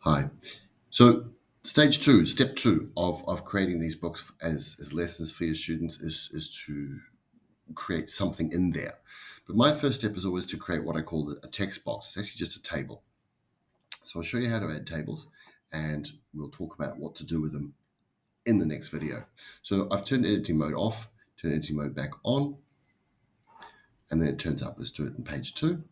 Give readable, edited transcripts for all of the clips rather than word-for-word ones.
Hi. So step two of creating these books as lessons for your students is to create something in there. But my first step is always to create what I call a text box. It's actually just a table. So I'll show you how to add tables and we'll talk about what to do with them in the next video. So I've turned editing mode off, turned editing mode back on, and then it turns up. Let's do it in page 2.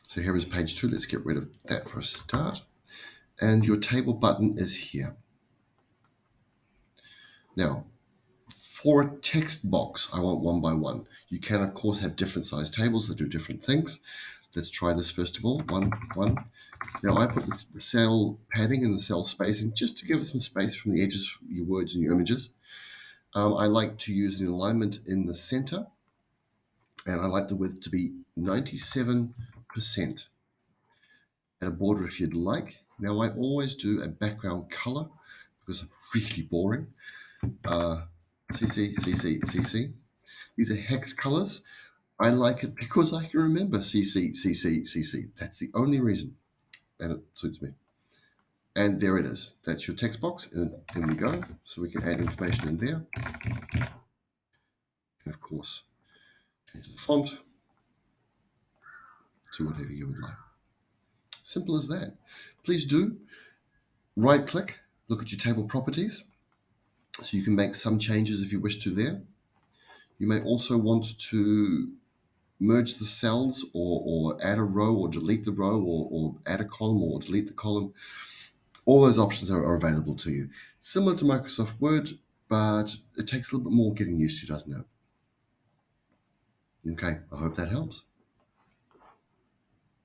So here is page 2. Let's get rid of that for a start. And your table button is here. Now, for a text box, I want one by one. You can, of course, have different size tables that do different things. Let's try this first of all. One. Now, I put the cell padding and the cell spacing just to give it some space from the edges, your words and your images. I like to use an alignment in the center, and I like the width to be 97%. Add a border if you'd like. Now, I always do a background color because I'm really boring. CC. These are hex colors. I like it because I can remember CC. That's the only reason. And it suits me. And there it is. That's your text box. And in we go. So we can add information in there. And of course, change the font to whatever you would like. Simple as that. Please do right click, look at your table properties. So you can make some changes if you wish to there. You may also want to merge the cells or add a row or delete the row or add a column or delete the column. All those options are available to you. Similar to Microsoft Word, but it takes a little bit more getting used to, doesn't it? Okay, I hope that helps.